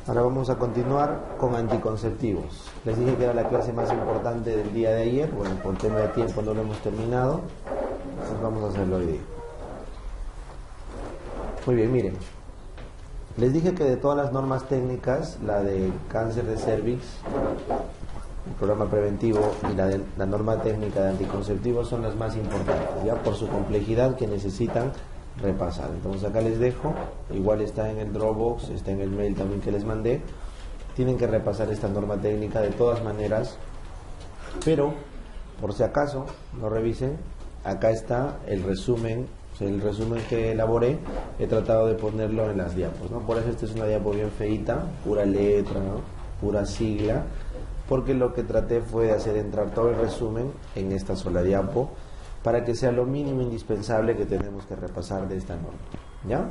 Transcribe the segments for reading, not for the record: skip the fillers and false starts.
Ahora vamos a continuar con anticonceptivos. Les dije que era la clase más importante del día de ayer. Bueno, por tema de tiempo no lo hemos terminado. Entonces vamos a hacerlo hoy día. Muy bien, miren. Les dije que de todas las normas técnicas, la de cáncer de cervix, el programa preventivo, y la norma técnica de anticonceptivos son las más importantes, ya por su complejidad que necesitan repasar. Entonces acá les dejo, igual está en el Dropbox, está en el mail también que les mandé. Tienen que repasar esta norma técnica de todas maneras, pero por si acaso lo revisen, acá está el resumen que elaboré. He tratado de ponerlo en las diapos, ¿no? Por eso esta es una diapo bien feita, pura letra, ¿no? Pura sigla, porque lo que traté fue de hacer entrar todo el resumen en esta sola diapo, para que sea lo mínimo indispensable que tenemos que repasar de esta norma, ¿ya?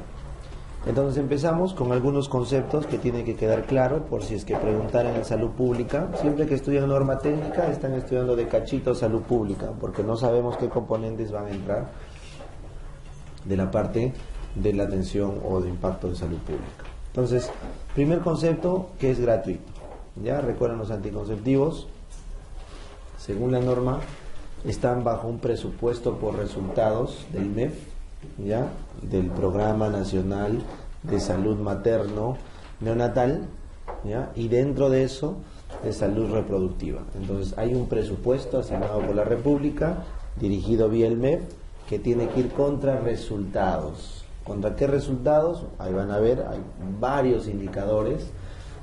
Entonces empezamos con algunos conceptos que tienen que quedar claro por si es que preguntaran en salud pública. Siempre que estudian norma técnica están estudiando de cachito salud pública, porque no sabemos qué componentes van a entrar de la parte de la atención o de impacto de salud pública. Entonces, primer concepto, que es gratuito. Ya recuerdan, los anticonceptivos, según la norma, están bajo un presupuesto por resultados del MEF, ¿ya? Del Programa Nacional de Salud Materno Neonatal, ¿ya? Y dentro de eso, de salud reproductiva. Entonces hay un presupuesto asignado por la República, dirigido vía el MEF, que tiene que ir contra resultados. ¿Contra qué resultados? Ahí van a ver, hay varios indicadores.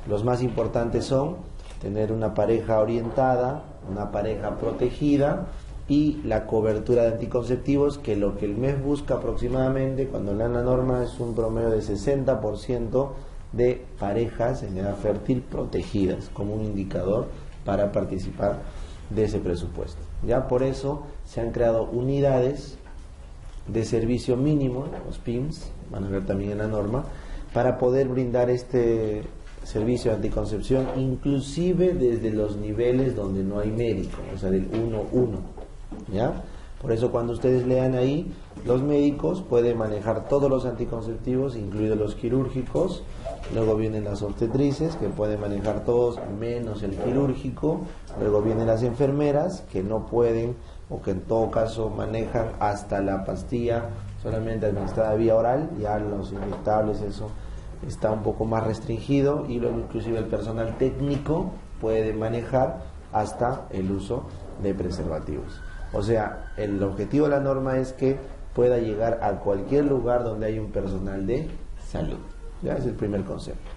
Los más importantes son tener una pareja orientada, una pareja protegida y la cobertura de anticonceptivos, que lo que el MEF busca aproximadamente, cuando lean la norma, es un promedio de 60% de parejas en edad fértil protegidas, como un indicador para participar de ese presupuesto. Ya por eso se han creado unidades de servicio mínimo, los PIMS, van a ver también en la norma, para poder brindar este servicio de anticoncepción, inclusive desde los niveles donde no hay médico, o sea, del 1-1, ¿ya? Por eso cuando ustedes lean ahí, los médicos pueden manejar todos los anticonceptivos, incluidos los quirúrgicos. Luego vienen las obstetrices, que pueden manejar todos menos el quirúrgico. Luego vienen las enfermeras, que no pueden, o que en todo caso manejan hasta la pastilla solamente administrada vía oral. Ya los inyectables, eso está un poco más restringido. Y luego inclusive el personal técnico puede manejar hasta el uso de preservativos. O sea, el objetivo de la norma es que pueda llegar a cualquier lugar donde hay un personal de salud. Ya es el primer concepto.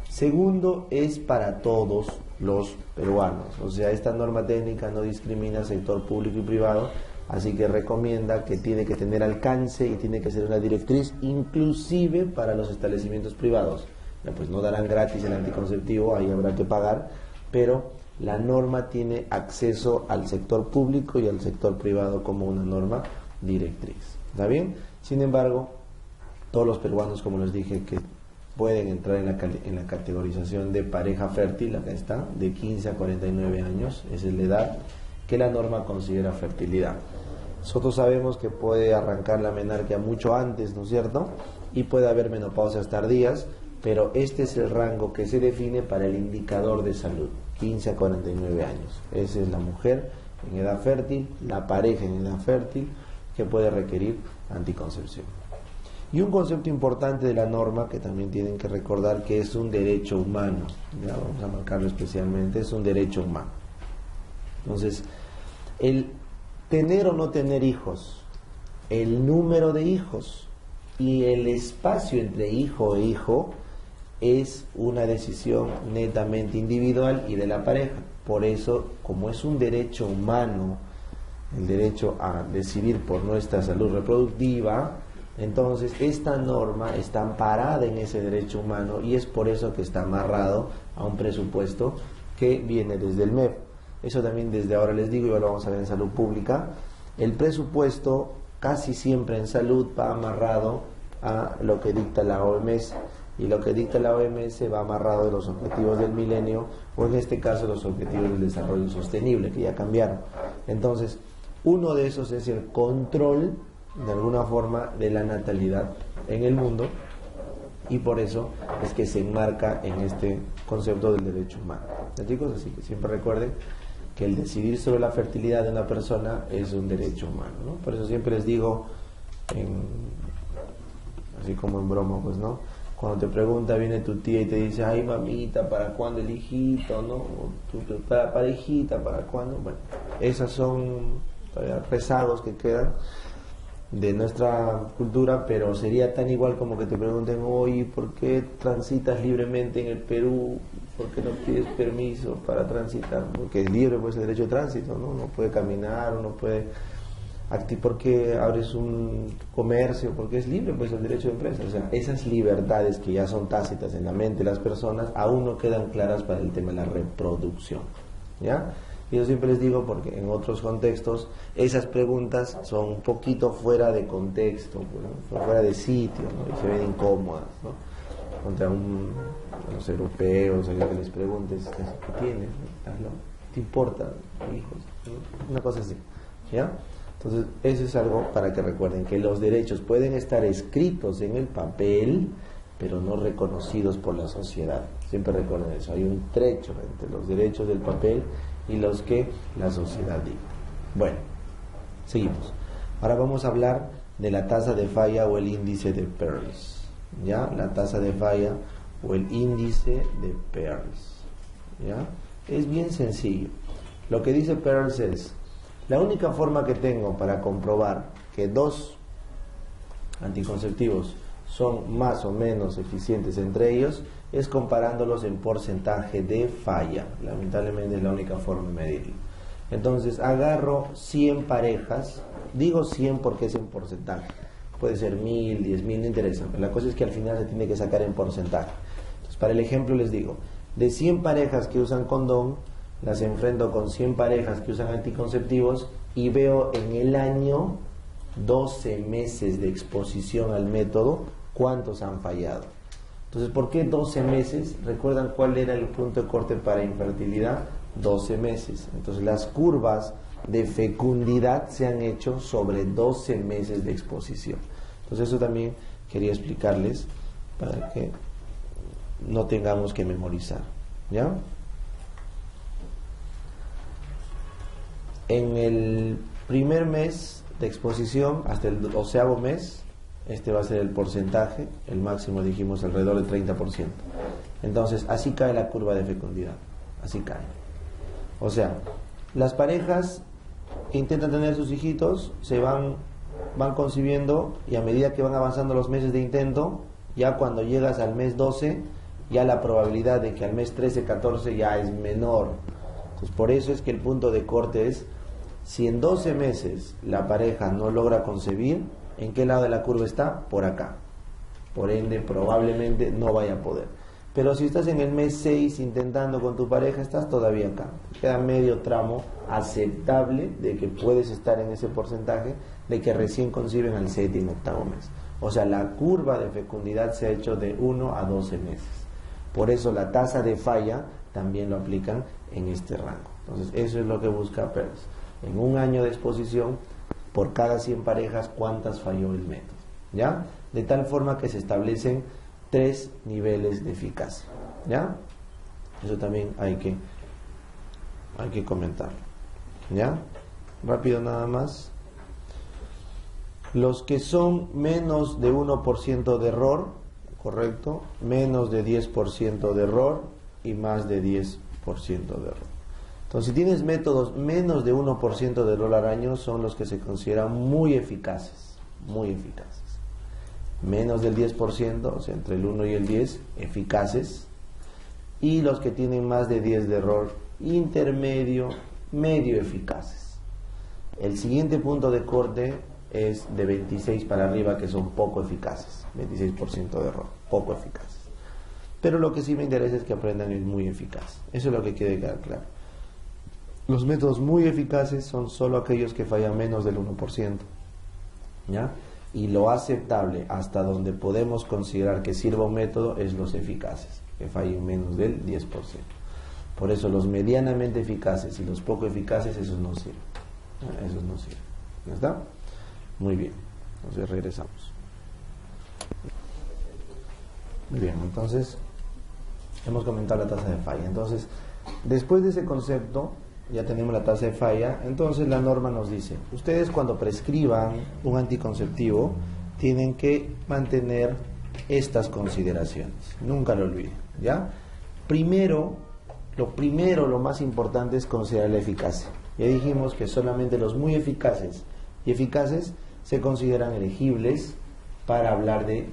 Segundo, es para todos los peruanos. O sea, esta norma técnica no discrimina sector público y privado, así que recomienda que tiene que tener alcance y tiene que ser una directriz inclusive para los establecimientos privados. Ya, pues no darán gratis el anticonceptivo, ahí habrá que pagar, pero la norma tiene acceso al sector público y al sector privado como una norma directriz. ¿Está bien? Sin embargo, todos los peruanos, como les dije, que pueden entrar en la categorización de pareja fértil, acá está, de 15 a 49 años, esa es la edad que la norma considera fertilidad. Nosotros sabemos que puede arrancar la menarquia mucho antes, ¿no es cierto? Y puede haber menopausias tardías, pero este es el rango que se define para el indicador de salud, 15 a 49 años. Esa es la mujer en edad fértil, la pareja en edad fértil, que puede requerir anticoncepción. Y un concepto importante de la norma que también tienen que recordar, que es un derecho humano, ya vamos a marcarlo especialmente, es un derecho humano. Entonces, el tener o no tener hijos, el número de hijos y el espacio entre hijo e hijo es una decisión netamente individual y de la pareja. Por eso, como es un derecho humano, el derecho a decidir por nuestra salud reproductiva, entonces esta norma está amparada en ese derecho humano, y es por eso que está amarrado a un presupuesto que viene desde el MEF. Eso también desde ahora les digo, y ahora lo vamos a ver en salud pública. El presupuesto casi siempre en salud va amarrado a lo que dicta la OMS, y lo que dicta la OMS va amarrado de los objetivos del milenio, o en este caso los objetivos del desarrollo sostenible, que ya cambiaron. Entonces, uno de esos es el control, de alguna forma, de la natalidad en el mundo, y por eso es que se enmarca en este concepto del derecho humano. ¿Ya, chicos? Así que siempre recuerden que el decidir sobre la fertilidad de una persona es un derecho humano, ¿no? Por eso siempre les digo, así como en broma, pues, ¿no? Cuando te pregunta, viene tu tía y te dice, ay mamita, ¿para cuándo el hijito? ¿No? O para hijita, ¿para cuándo? Bueno, esas son rezagos que quedan de nuestra cultura, pero sería tan igual como que te pregunten, oye, ¿por qué transitas libremente en el Perú? ¿Por qué no pides permiso para transitar? Porque es libre, pues, el derecho de tránsito, ¿no? Uno puede caminar, uno puede... ¿Por qué abres un comercio? Porque es libre, pues, el derecho de empresa. O sea, esas libertades que ya son tácitas en la mente de las personas aún no quedan claras para el tema de la reproducción, ¿ya? Y yo siempre les digo, porque en otros contextos esas preguntas son un poquito fuera de contexto, ¿no? Fuera de sitio, ¿no? Y se ven incómodas, ¿no? Contra los europeos, que les preguntes, ¿qué tienes? ¿No? ¿Te importa, hijos? ¿No? Una cosa así, ¿ya? Entonces, eso es algo para que recuerden, que los derechos pueden estar escritos en el papel, pero no reconocidos por la sociedad. Siempre recuerden eso, hay un trecho entre los derechos del papel y los que la sociedad dicta. Bueno, seguimos. Ahora vamos a hablar de la tasa de falla o el índice de Pearls. ¿Ya? La tasa de falla o el índice de Pearls. ¿Ya? Es bien sencillo. Lo que dice Pearls es: la única forma que tengo para comprobar que dos anticonceptivos son más o menos eficientes entre ellos es comparándolos en porcentaje de falla. Lamentablemente es la única forma de medirlo. Entonces agarro 100 parejas, digo 100 porque es en porcentaje, puede ser 1000, 10.000, no interesa, pero la cosa es que al final se tiene que sacar en porcentaje. Entonces, para el ejemplo les digo, de 100 parejas que usan condón, las enfrento con 100 parejas que usan anticonceptivos y veo en el año 12 meses de exposición al método cuántos han fallado. Entonces, ¿por qué 12 meses? ¿Recuerdan cuál era el punto de corte para infertilidad? 12 meses. Entonces, las curvas de fecundidad se han hecho sobre 12 meses de exposición. Entonces, eso también quería explicarles para que no tengamos que memorizar, ¿ya? En el primer mes de exposición, hasta el 12º mes, este va a ser el porcentaje, el máximo dijimos alrededor del 30%. Entonces, así cae la curva de fecundidad, así cae. O sea, las parejas que intentan tener sus hijitos se van concibiendo, y a medida que van avanzando los meses de intento, ya cuando llegas al mes 12, ya la probabilidad de que al mes 13, 14 ya es menor. Entonces, por eso es que el punto de corte es: si en 12 meses la pareja no logra concebir, ¿en qué lado de la curva está? Por acá. Por ende, probablemente no vaya a poder. Pero si estás en el mes 6 intentando con tu pareja, estás todavía acá. Queda medio tramo aceptable de que puedes estar en ese porcentaje de que recién conciben al 7º, 8º mes. O sea, la curva de fecundidad se ha hecho de 1 a 12 meses. Por eso la tasa de falla también lo aplican en este rango. Entonces, eso es lo que busca Pearls. En un año de exposición, por cada 100 parejas, ¿cuántas falló el método? ¿Ya? De tal forma que se establecen 3 niveles de eficacia. ¿Ya? Eso también hay que comentarlo. ¿Ya? Rápido nada más. Los que son menos de 1% de error, ¿correcto? Menos de 10% de error y más de 10% de error. Entonces, si tienes métodos menos de 1% de error al año, son los que se consideran muy eficaces, muy eficaces. Menos del 10%, o sea, entre el 1 y el 10, eficaces. Y los que tienen más de 10 de error, intermedio, medio eficaces. El siguiente punto de corte es de 26 para arriba, que son poco eficaces. 26% de error, poco eficaces. Pero lo que sí me interesa es que aprendan es muy eficaz. Eso es lo que quede claro. Los métodos muy eficaces son solo aquellos que fallan menos del 1%, ¿ya? Y lo aceptable, hasta donde podemos considerar que sirva un método, es los eficaces, que fallen menos del 10%. Por eso los medianamente eficaces y los poco eficaces, esos no sirven. Esos no sirven. ¿Ya está? Muy bien. Entonces regresamos. Muy bien, entonces hemos comentado la tasa de falla. Entonces, después de ese concepto, ya tenemos la tasa de falla. Entonces la norma nos dice, ustedes cuando prescriban un anticonceptivo tienen que mantener estas consideraciones, nunca lo olviden, ¿ya? Lo más importante es considerar la eficacia. Ya dijimos que solamente los muy eficaces y eficaces se consideran elegibles para hablar de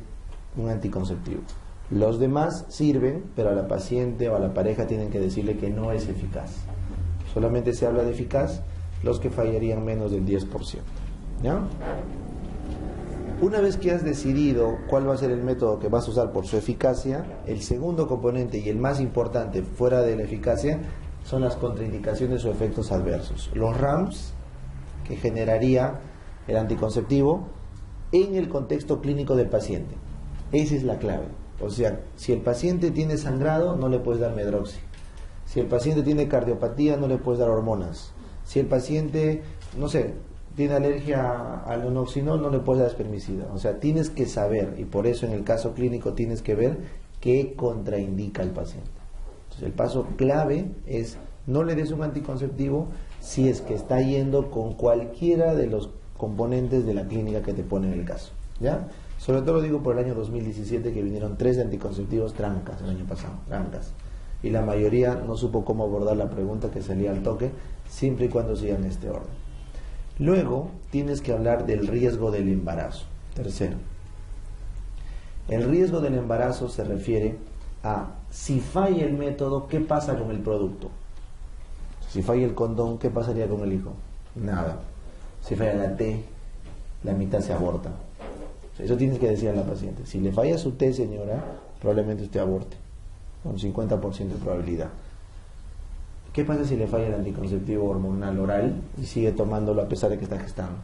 un anticonceptivo. Los demás sirven, pero a la paciente o a la pareja tienen que decirle que no es eficaz. Solamente se habla de eficaz los que fallarían menos del 10%. ¿Ya? Una vez que has decidido cuál va a ser el método que vas a usar por su eficacia, el segundo componente y el más importante fuera de la eficacia son las contraindicaciones o efectos adversos. Los RAMs que generaría el anticonceptivo en el contexto clínico del paciente. Esa es la clave. O sea, si el paciente tiene sangrado, no le puedes dar medroxi. Si el paciente tiene cardiopatía, no le puedes dar hormonas. Si el paciente, no sé, tiene alergia al onoxinol, no le puedes dar espermicida. O sea, tienes que saber, y por eso en el caso clínico tienes que ver qué contraindica al paciente. Entonces, el paso clave es no le des un anticonceptivo si es que está yendo con cualquiera de los componentes de la clínica que te pone en el caso. ¿Ya? Sobre todo lo digo por el año 2017, que vinieron 3 anticonceptivos trancas el año pasado, trancas. Y la mayoría no supo cómo abordar la pregunta que salía al toque, siempre y cuando sigan este orden. Luego tienes que hablar del riesgo del embarazo. Tercero, el riesgo del embarazo se refiere a si falla el método, ¿qué pasa con el producto? Si falla el condón, ¿qué pasaría con el hijo? Nada. Si falla la T, la mitad se aborta. Eso tienes que decir a la paciente. Si le falla su T, señora, probablemente usted aborte, con 50% de probabilidad. ¿Qué pasa si le falla el anticonceptivo hormonal oral y sigue tomándolo a pesar de que está gestando?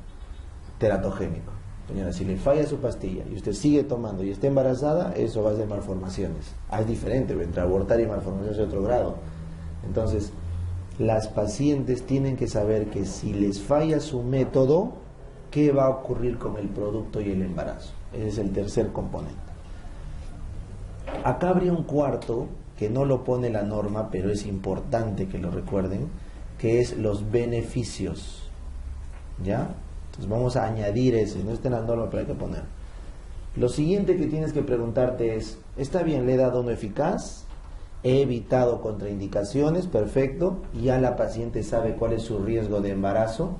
Teratogénico. Señora, si le falla su pastilla y usted sigue tomando y está embarazada, eso va a ser malformaciones. Es diferente, entre abortar y malformaciones de otro grado. Entonces, las pacientes tienen que saber que si les falla su método, ¿qué va a ocurrir con el producto y el embarazo? Ese es el tercer componente. Acá habría un cuarto que no lo pone la norma, pero es importante que lo recuerden, que es los beneficios. ¿Ya? Entonces vamos a añadir ese, no está en la norma, pero hay que poner. Lo siguiente que tienes que preguntarte es, ¿está bien, le he dado uno eficaz? He evitado contraindicaciones, perfecto, ya la paciente sabe cuál es su riesgo de embarazo.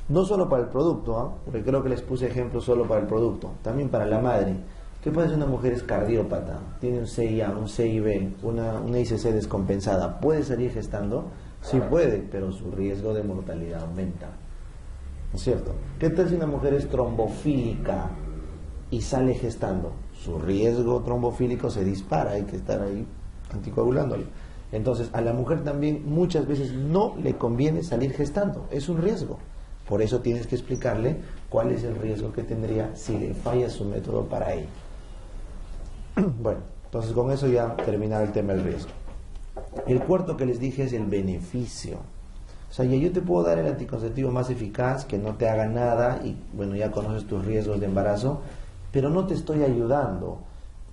No solo para el producto, porque creo que les puse ejemplos solo para el producto, también para la madre. ¿Qué pasa si una mujer es cardiópata, tiene un CIA, un CIB, una ICC descompensada? ¿Puede salir gestando? Sí puede, pero su riesgo de mortalidad aumenta. ¿No es cierto? ¿Qué tal si una mujer es trombofílica y sale gestando? Su riesgo trombofílico se dispara, hay que estar ahí anticoagulándolo. Entonces, a la mujer también muchas veces no le conviene salir gestando, es un riesgo. Por eso tienes que explicarle cuál es el riesgo que tendría si le falla su método para ella. Bueno, entonces con eso ya terminar el tema del riesgo. El cuarto que les dije es el beneficio. O sea, yo te puedo dar el anticonceptivo más eficaz, que no te haga nada, y bueno, ya conoces tus riesgos de embarazo, pero no te estoy ayudando.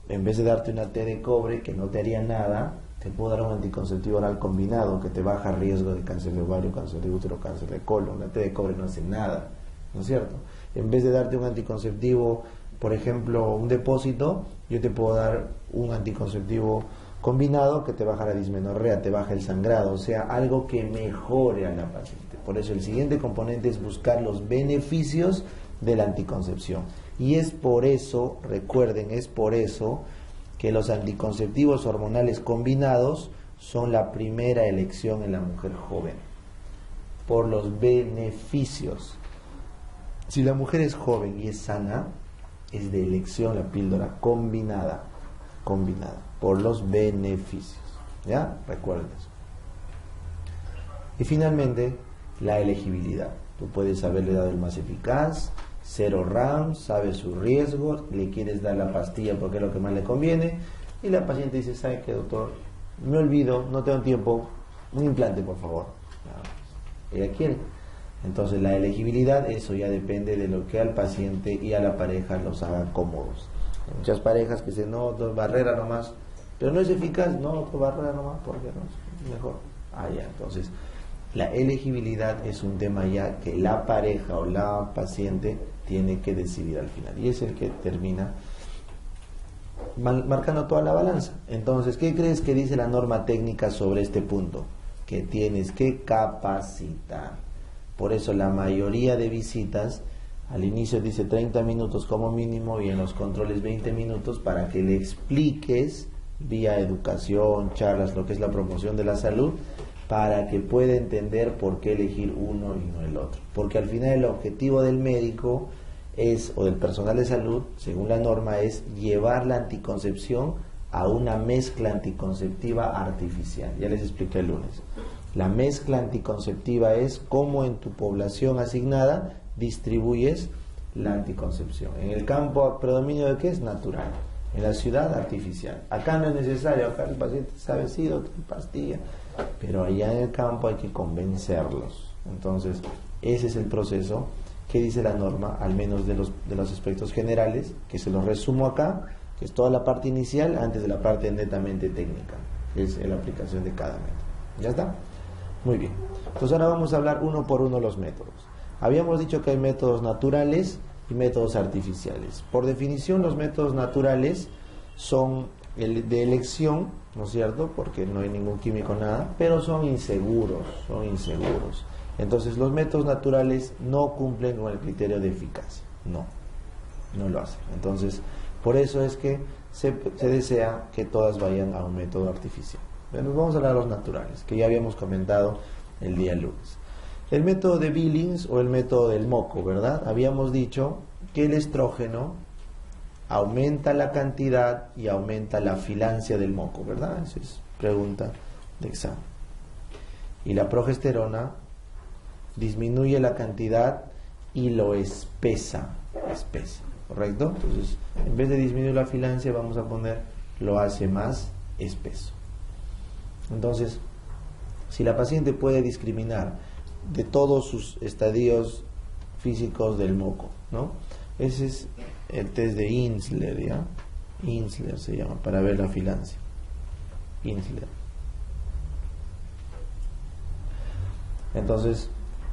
En vez de darte una T de cobre, que no te haría nada, te puedo dar un anticonceptivo oral combinado que te baja riesgo de cáncer de ovario, cáncer de útero, cáncer de colon. La T de cobre no hace nada, ¿no es cierto? En vez de darte un anticonceptivo, por ejemplo, un depósito, yo te puedo dar un anticonceptivo combinado que te baja la dismenorrea, te baja el sangrado, o sea, algo que mejore a la paciente. Por eso el siguiente componente es buscar los beneficios de la anticoncepción. Y es por eso, recuerden, es por eso que los anticonceptivos hormonales combinados son la primera elección en la mujer joven, por los beneficios. Si la mujer es joven y es sana, es de elección la píldora combinada, por los beneficios. ¿Ya? Recuerden eso. Y finalmente, la elegibilidad. Tú puedes haberle dado el más eficaz, 0 RAM, sabes su riesgo, le quieres dar la pastilla porque es lo que más le conviene, y la paciente dice, ¿sabe qué, doctor? Me olvido, no tengo tiempo, un implante, por favor. Ella quiere. Entonces la elegibilidad, eso ya depende de lo que al paciente y a la pareja los haga cómodos. Hay muchas parejas que dicen, no, barrera nomás, pero no es eficaz, no, barrera nomás, porque no es mejor. Ya, entonces, la elegibilidad es un tema ya que la pareja o la paciente tiene que decidir al final, y es el que termina marcando toda la balanza. Entonces, ¿qué crees que dice la norma técnica sobre este punto? Que tienes que capacitar. Por eso la mayoría de visitas al inicio dice 30 minutos como mínimo y en los controles 20 minutos para que le expliques vía educación, charlas, lo que es la promoción de la salud, para que pueda entender por qué elegir uno y no el otro. Porque al final el objetivo del médico o del personal de salud, según la norma, es llevar la anticoncepción a una mezcla anticonceptiva artificial. Ya les expliqué el lunes. La mezcla anticonceptiva es cómo en tu población asignada distribuyes la anticoncepción. En el campo, predominio de qué es natural. En la ciudad, artificial. Acá no es necesario, acá el paciente sabe si pastilla, pero allá en el campo hay que convencerlos. Entonces, ese es el proceso que dice la norma, al menos de los aspectos generales, que se los resumo acá, que es toda la parte inicial antes de la parte netamente técnica, que es la aplicación de cada método. ¿Ya está? Muy bien. Entonces ahora vamos a hablar uno por uno los métodos. Habíamos dicho que hay métodos naturales y métodos artificiales. Por definición, los métodos naturales son el de elección, ¿no es cierto? Porque no hay ningún químico, nada, pero son inseguros. Entonces los métodos naturales no cumplen con el criterio de eficacia. No lo hacen. Entonces, por eso es que se desea que todas vayan a un método artificial. Pero nos vamos a hablar de los naturales, que ya habíamos comentado el día lunes. El método de Billings o el método del moco, ¿verdad? Habíamos dicho que el estrógeno aumenta la cantidad y aumenta la filancia del moco, ¿verdad? Esa es pregunta de examen. Y la progesterona disminuye la cantidad y lo espesa, ¿correcto? Entonces, en vez de disminuir la filancia, vamos a poner lo hace más espeso. Entonces, si la paciente puede discriminar de todos sus estadios físicos del moco, ¿no? Ese es el test de Insler, ¿ya? Insler se llama, para ver la filancia. Insler. Entonces,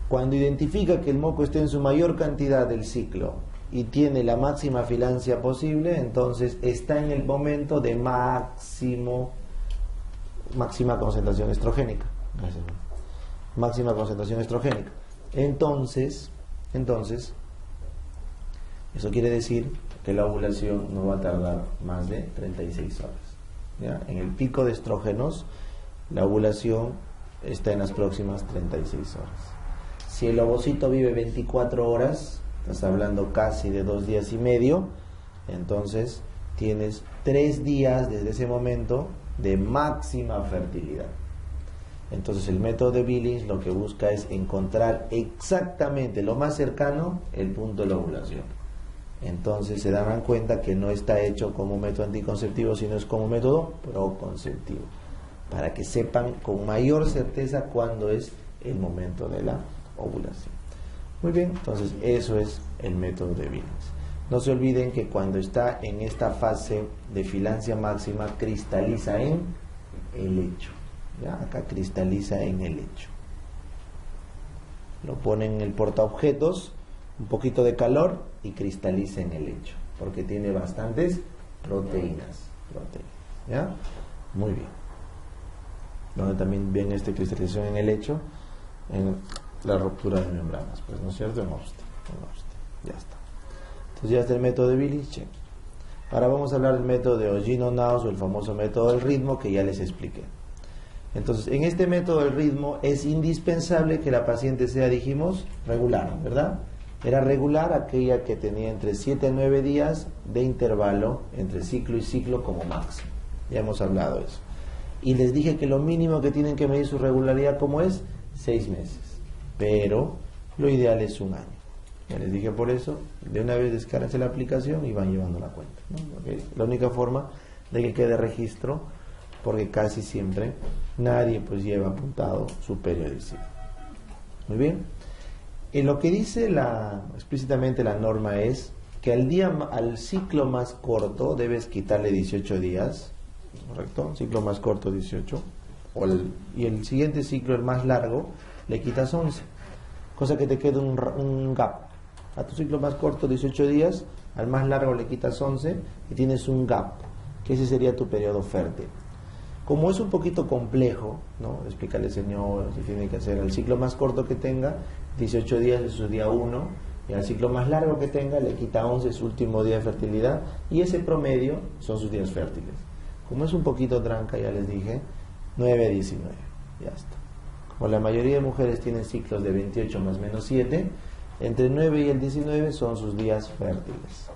cuando identifica que el moco esté en su mayor cantidad del ciclo y tiene la máxima filancia posible, entonces está en el momento de máxima concentración estrogénica. Máxima concentración estrogénica. Entonces, eso quiere decir que la ovulación no va a tardar más de 36 horas. ¿Ya? En el pico de estrógenos, la ovulación está en las próximas 36 horas. Si el ovocito vive 24 horas, estás hablando casi de 2 días y medio, entonces tienes 3 días desde ese momento de máxima fertilidad. Entonces el método de Billings lo que busca es encontrar exactamente lo más cercano el punto de la ovulación. Entonces se darán cuenta que no está hecho como método anticonceptivo, sino es como método proconceptivo, para que sepan con mayor certeza cuándo es el momento de la ovulación. Muy bien, entonces eso es el método de Billings. No se olviden que cuando está en esta fase de filancia máxima cristaliza en el lecho. ¿Ya? Acá cristaliza en el lecho. Lo ponen en el portaobjetos, un poquito de calor y cristaliza en el lecho, porque tiene bastantes proteínas. ¿Ya? Muy bien. Donde también viene esta cristalización en el lecho, en la ruptura de membranas, pues, ¿no es cierto? En Obstein. Ya está. Entonces ya está el método de Billings, check. Ahora vamos a hablar del método de Ogino-Naus o el famoso método del ritmo que ya les expliqué. Entonces, en este método del ritmo es indispensable que la paciente sea, dijimos, regular, ¿verdad? Era regular aquella que tenía entre 7 a 9 días de intervalo entre ciclo y ciclo como máximo. Ya hemos hablado de eso. Y les dije que lo mínimo que tienen que medir su regularidad como es 6 meses. Pero lo ideal es 1 año. Ya les dije por eso, de una vez descárguense la aplicación y van llevando la cuenta, ¿no? Porque la única forma de que quede registro, porque casi siempre nadie pues lleva apuntado su periodicidad. Muy bien. En lo que dice explícitamente la norma es que al ciclo más corto debes quitarle 18 días, ¿correcto? Ciclo más corto 18, y el siguiente ciclo, el más largo, le quitas 11, cosa que te queda un gap. A tu ciclo más corto 18 días, al más largo le quitas 11 y tienes un gap, que ese sería tu periodo fértil. Como es un poquito complejo, ¿no? Explícale, señor, si tiene que hacer el ciclo más corto que tenga, 18 días es su día 1, y al ciclo más largo que tenga le quita 11 su último día de fertilidad, y ese promedio son sus días fértiles. Como es un poquito tranca, ya les dije, 9 a 19, ya está. Como la mayoría de mujeres tienen ciclos de 28 más menos 7, entre el 9 y el 19 son sus días fértiles,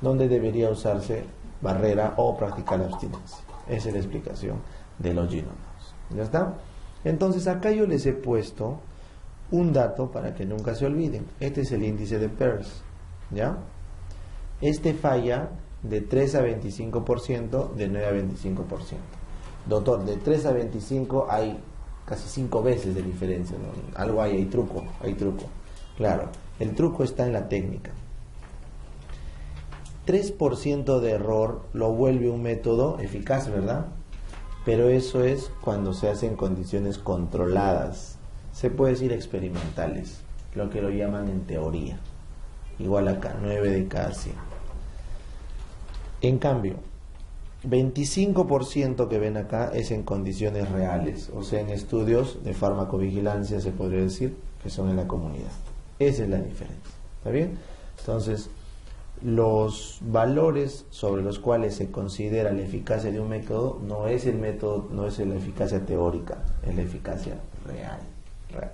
donde debería usarse barrera o practicar la abstinencia. Esa es la explicación de los GINONODS. ¿Ya está? Entonces acá yo les he puesto un dato para que nunca se olviden. Este es el índice de Peirce, ¿ya? Este falla de 3 a 25%, de 9 a 25%. Doctor, de 3 a 25 hay casi 5 veces de diferencia, ¿no? Algo hay truco. Claro, el truco está en la técnica. 3% de error lo vuelve un método eficaz, ¿verdad? Pero eso es cuando se hace en condiciones controladas. Se puede decir experimentales, lo que lo llaman en teoría. Igual acá, 9 de cada 100. En cambio, 25% que ven acá es en condiciones reales, o sea, en estudios de farmacovigilancia, se podría decir, que son en la comunidad. Esa es la diferencia. ¿Está bien? Entonces, los valores sobre los cuales se considera la eficacia de un método no es el método, no es la eficacia teórica, es la eficacia real.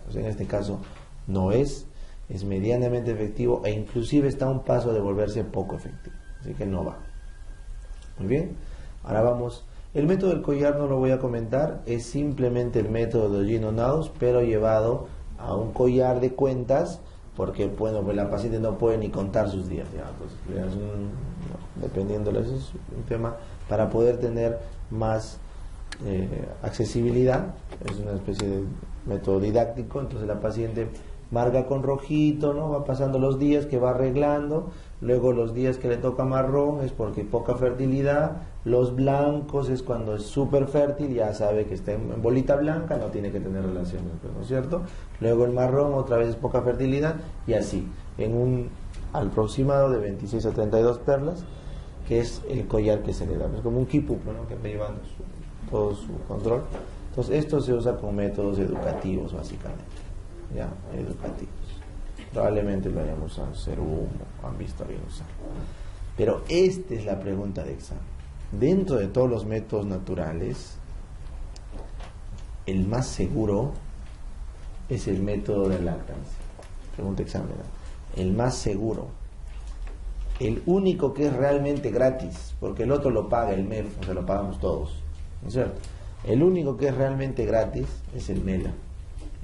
O sea, en este caso no es medianamente efectivo e inclusive está a un paso de volverse poco efectivo, así que no va. Muy bien, ahora vamos. El método del collar no lo voy a comentar, es simplemente el método de GINONODS, pero llevado a un collar de cuentas, porque bueno, pues la paciente no puede ni contar sus días, ¿ya? Entonces, dependiendo, es un tema para poder tener más accesibilidad. Es una especie de método didáctico. Entonces la paciente marca con rojito, ¿no? Va pasando los días que va arreglando, luego los días que le toca marrón es porque poca fertilidad, los blancos es cuando es súper fértil, ya sabe que está en bolita blanca, no tiene que tener relaciones, ¿no es cierto? Luego el marrón otra vez es poca fertilidad, y así, en un aproximado de 26 a 32 perlas, que es el collar que se le da. Es como un quipu, ¿no? Que va llevando todo su control. Entonces esto se usa con métodos educativos básicamente, ya, educativos. Probablemente lo hayan usado en Serum, han visto a bien usarlo. Pero esta es la pregunta de examen. Dentro de todos los métodos naturales, el más seguro es el método de lactancia. Pregunta de examen. El más seguro. El único que es realmente gratis, porque el otro lo paga el MEF, o sea, lo pagamos todos, ¿no es cierto? El único que es realmente gratis es el MELA.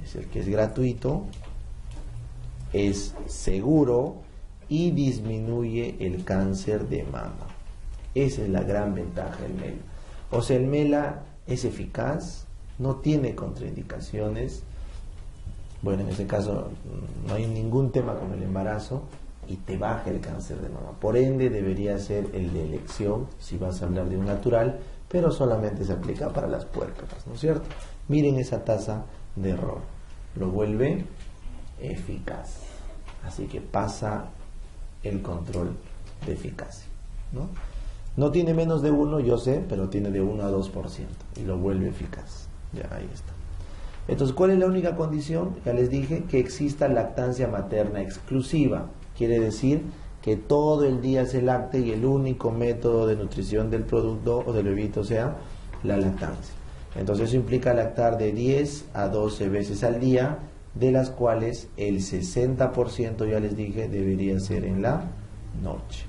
Es el que es gratuito, es seguro y disminuye el cáncer de mama. Esa es la gran ventaja del MELA. O sea, el MELA es eficaz, no tiene contraindicaciones. Bueno, en este caso no hay ningún tema con el embarazo y te baja el cáncer de mama. Por ende, debería ser el de elección si vas a hablar de un natural, pero solamente se aplica para las puérperas, ¿no es cierto? Miren esa tasa de error. Lo vuelve eficaz. Así que pasa el control de eficacia, ¿no? No tiene menos de 1, yo sé, pero tiene de 1 a 2% y lo vuelve eficaz. Ya, ahí está. Entonces, ¿cuál es la única condición? Ya les dije, que exista lactancia materna exclusiva. Quiere decir que todo el día se lacte y el único método de nutrición del producto o del bebito sea la lactancia. Entonces eso implica lactar de 10 a 12 veces al día, de las cuales el 60%, ya les dije, debería ser en la noche.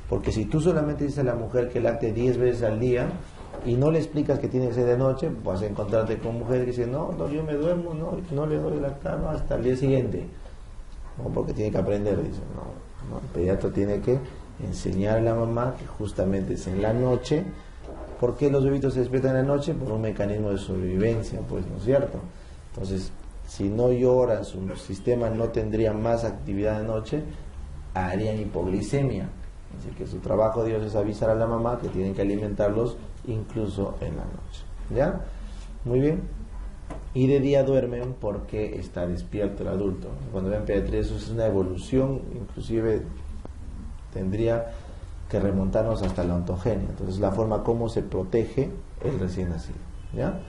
Porque si tú solamente dices a la mujer que lacte 10 veces al día y no le explicas que tiene que ser de noche, vas a encontrarte con mujeres que dicen, no, yo me duermo, no le doy lactar, no, hasta el día siguiente. No, porque tiene que aprender, dicen, no, el pediatra tiene que enseñar a la mamá que justamente es en la noche. ¿Por qué los bebitos se despiertan en la noche? Por un mecanismo de sobrevivencia, pues, ¿no es cierto? Entonces, si no lloran, su sistema no tendría más actividad de noche, harían hipoglicemia. Así que su trabajo de Dios es avisar a la mamá que tienen que alimentarlos incluso en la noche. ¿Ya? Muy bien. Y de día duermen porque está despierto el adulto. Cuando vean pediatría, eso es una evolución, inclusive tendría que remontarnos hasta la ontogenia. Entonces, la forma como se protege el recién nacido. ¿Ya?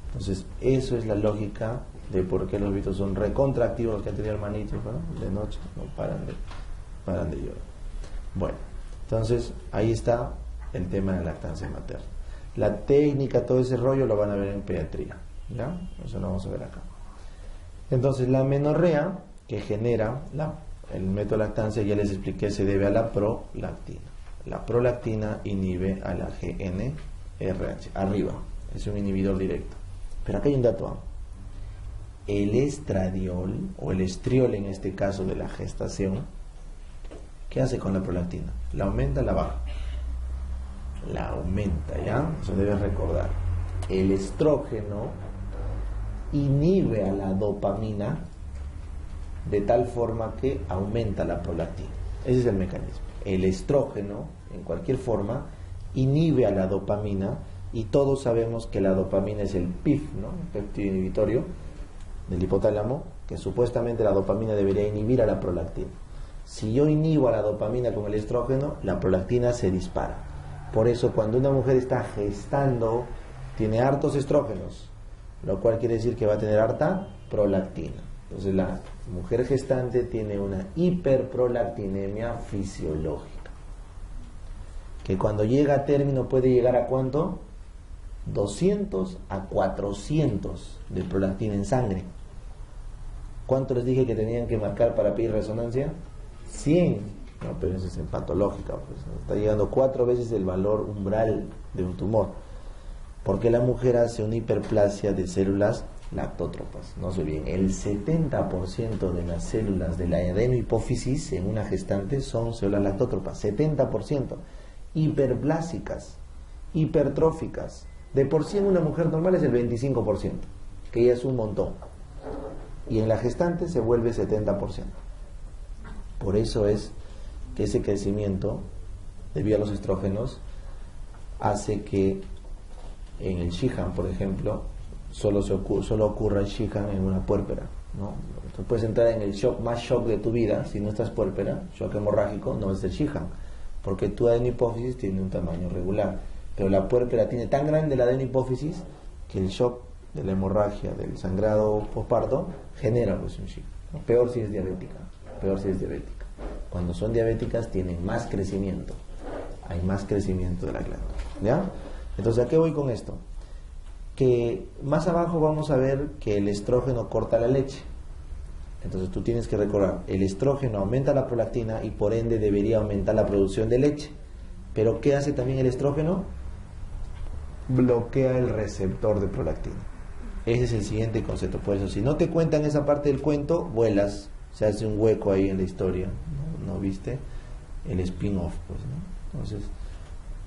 Entonces, eso es la lógica de por qué los bebitos son recontractivos, los que han tenido hermanitos, ¿no? De noche, no paran de llorar. Bueno, entonces ahí está el tema de la lactancia materna. La técnica, todo ese rollo lo van a ver en pediatría, ¿ya? Eso lo vamos a ver acá. Entonces, la amenorrea que genera el método de lactancia, ya les expliqué, se debe a la prolactina. La prolactina inhibe a la GnRH, arriba, es un inhibidor directo. Pero acá hay un dato. El estradiol, o el estriol en este caso de la gestación, ¿qué hace con la prolactina? ¿La aumenta o la baja? La aumenta, ¿ya? Eso debes recordar. El estrógeno inhibe a la dopamina de tal forma que aumenta la prolactina. Ese es el mecanismo. El estrógeno, en cualquier forma, inhibe a la dopamina, y todos sabemos que la dopamina es el PIF, ¿no? El péptido inhibitorio del hipotálamo, que supuestamente la dopamina debería inhibir a la prolactina. Si yo inhibo a la dopamina con el estrógeno, la prolactina se dispara. Por eso, cuando una mujer está gestando, tiene hartos estrógenos, lo cual quiere decir que va a tener harta prolactina. Entonces, la mujer gestante tiene una hiperprolactinemia fisiológica, que cuando llega a término puede llegar a ¿cuánto? 200 a 400 de prolactina en sangre. ¿Cuánto les dije que tenían que marcar para pedir resonancia? 100. No, pero eso es en patológica, pues, está llegando 4 veces el valor umbral de un tumor, porque la mujer hace una hiperplasia de células lactótropas. No se olviden, el 70% de las células de la adenohipófisis en una gestante son células lactótropas. 70%. Hiperplásicas, hipertróficas. De por sí en una mujer normal es el 25%, que ya es un montón. Y en la gestante se vuelve 70%. Por eso es que ese crecimiento, debido a los estrógenos, hace que en el Shihan, por ejemplo, solo ocurra el Shihan en una puérpera, ¿no? Entonces puedes entrar en el más shock de tu vida, si no estás puérpera, shock hemorrágico, no es el Shihan, porque tu adenohipófisis tiene un tamaño regular, pero la puérpera tiene tan grande la adenohipófisis que el shock de la hemorragia, del sangrado posparto, genera pues un Shihan, ¿no? Peor si es diabética. Cuando son diabéticas tienen más crecimiento, hay más crecimiento de la glándula, ¿ya? Entonces, ¿a qué voy con esto? Que más abajo vamos a ver que el estrógeno corta la leche. Entonces tú tienes que recordar, el estrógeno aumenta la prolactina y por ende debería aumentar la producción de leche. Pero ¿qué hace también el estrógeno? Bloquea el receptor de prolactina. Ese es el siguiente concepto. Por eso, si no te cuentan esa parte del cuento, vuelas, se hace un hueco ahí en la historia, ¿no viste? El spin-off, pues, ¿no? Entonces,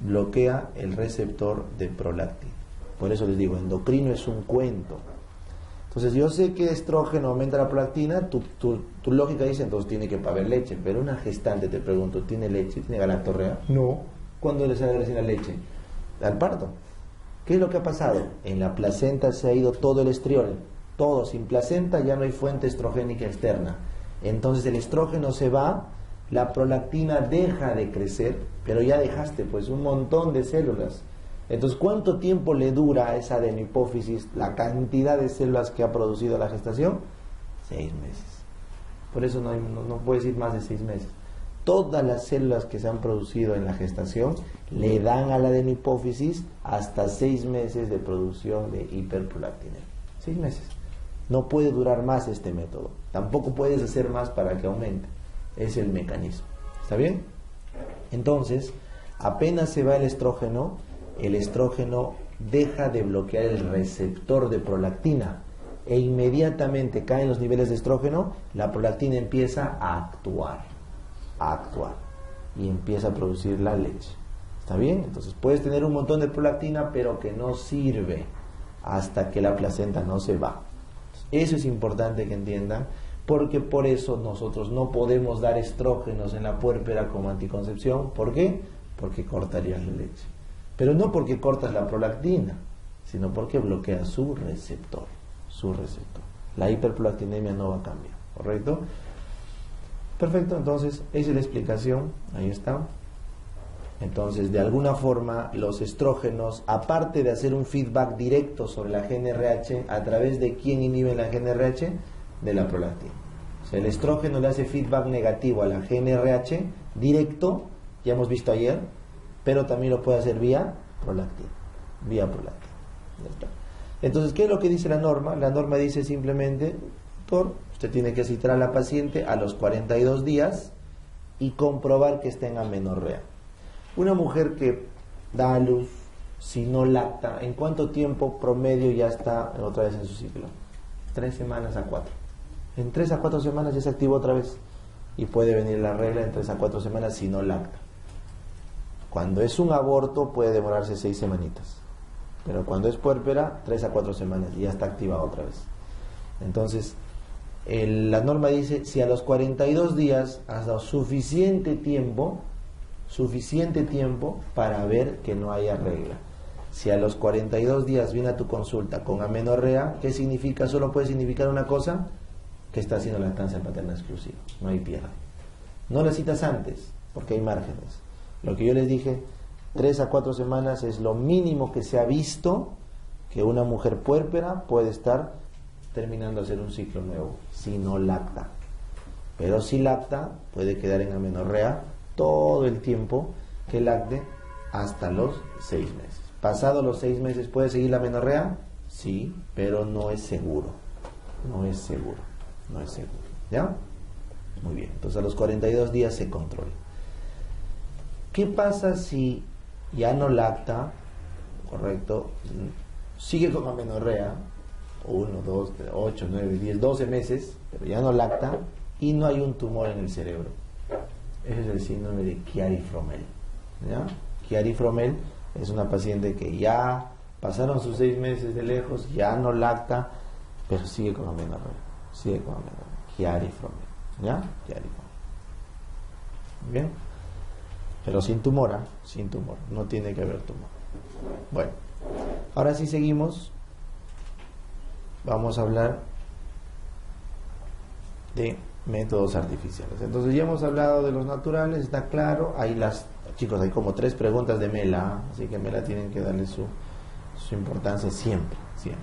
bloquea el receptor de prolactina. Por eso les digo, endocrino es un cuento. Entonces, yo sé que estrógeno aumenta la prolactina, tu lógica dice, entonces tiene que haber leche. Pero una gestante, te pregunto, ¿tiene leche? ¿Tiene galactorrea? No. ¿Cuándo le sale recién la leche? Al parto. ¿Qué es lo que ha pasado? En la placenta se ha ido todo el estriol. Todo, sin placenta ya no hay fuente estrogénica externa. Entonces el estrógeno se va, la prolactina deja de crecer, pero ya dejaste pues un montón de células. Entonces, ¿cuánto tiempo le dura a esa adenohipófisis la cantidad de células que ha producido la gestación? 6 meses. Por eso no puedes ir más de 6 meses. Todas las células que se han producido en la gestación le dan a la adenohipófisis hasta 6 meses de producción de hiperprolactinemia. 6 meses. No puede durar más este método. Tampoco puedes hacer más para que aumente. Es el mecanismo. ¿Está bien? Entonces, apenas se va el estrógeno deja de bloquear el receptor de prolactina e inmediatamente caen los niveles de estrógeno, la prolactina empieza a actuar y empieza a producir la leche. ¿Está bien? Entonces puedes tener un montón de prolactina pero que no sirve hasta que la placenta no se va. Eso es importante que entiendan, porque por eso nosotros no podemos dar estrógenos en la puérpera como anticoncepción. ¿Por qué? Porque cortarías la leche. Pero no porque cortas la prolactina, sino porque bloqueas su receptor. La hiperprolactinemia no va a cambiar, ¿correcto? Perfecto, entonces esa es la explicación, ahí está. Entonces, de alguna forma, los estrógenos, aparte de hacer un feedback directo sobre la GnRH, ¿a través de quién inhiben la GnRH? De la prolactina. O sea, el estrógeno le hace feedback negativo a la GnRH directo, ya hemos visto ayer, pero también lo puede hacer vía prolactina. Ya está. Entonces, ¿qué es lo que dice la norma? La norma dice simplemente, doctor, usted tiene que citar a la paciente a los 42 días y comprobar que está en amenorrea. Una mujer que da a luz, si no lacta, ¿en cuánto tiempo promedio ya está otra vez en su ciclo? 3 semanas a 4. En 3 a 4 semanas ya se activa otra vez. Y puede venir la regla en 3 a 4 semanas si no lacta. Cuando es un aborto puede demorarse 6 semanitas. Pero cuando es puérpera, 3 a 4 semanas y ya está activada otra vez. Entonces, la norma dice, si a los 42 días has dado suficiente tiempo para ver que no haya regla. Si a los 42 días viene a tu consulta con amenorrea, ¿qué significa? Solo puede significar una cosa, que está haciendo lactancia materna exclusiva, no hay pierde. No la citas antes, porque hay márgenes. Lo que yo les dije, 3 a 4 semanas es lo mínimo que se ha visto que una mujer puérpera puede estar terminando de hacer un ciclo nuevo, si no lacta. Pero si lacta, puede quedar en amenorrea todo el tiempo que lacte hasta los 6 meses. Pasado los 6 meses, ¿puede seguir la amenorrea? Sí, pero no es seguro. ¿Ya? Muy bien, entonces a los 42 días se controla. ¿Qué pasa si ya no lacta? Correcto, sigue con amenorrea, 1, 2, 8, 9, 10, 12 meses, pero ya no lacta y no hay un tumor en el cerebro? Ese es el síndrome de Chiari-Fromel. ¿Ya? Chiari-Fromel es una paciente que ya pasaron sus 6 meses de lejos, ya no lacta, pero sigue con amenorrea. Chiari-Fromel. ¿Ya? Chiari-Fromel. Bien. Pero sin tumor, no tiene que haber tumor. Bueno, ahora sí seguimos. Vamos a hablar de métodos artificiales. Entonces ya hemos hablado de los naturales, está claro. Chicos, hay como 3 preguntas de Mela, así que Mela tienen que darle su importancia siempre.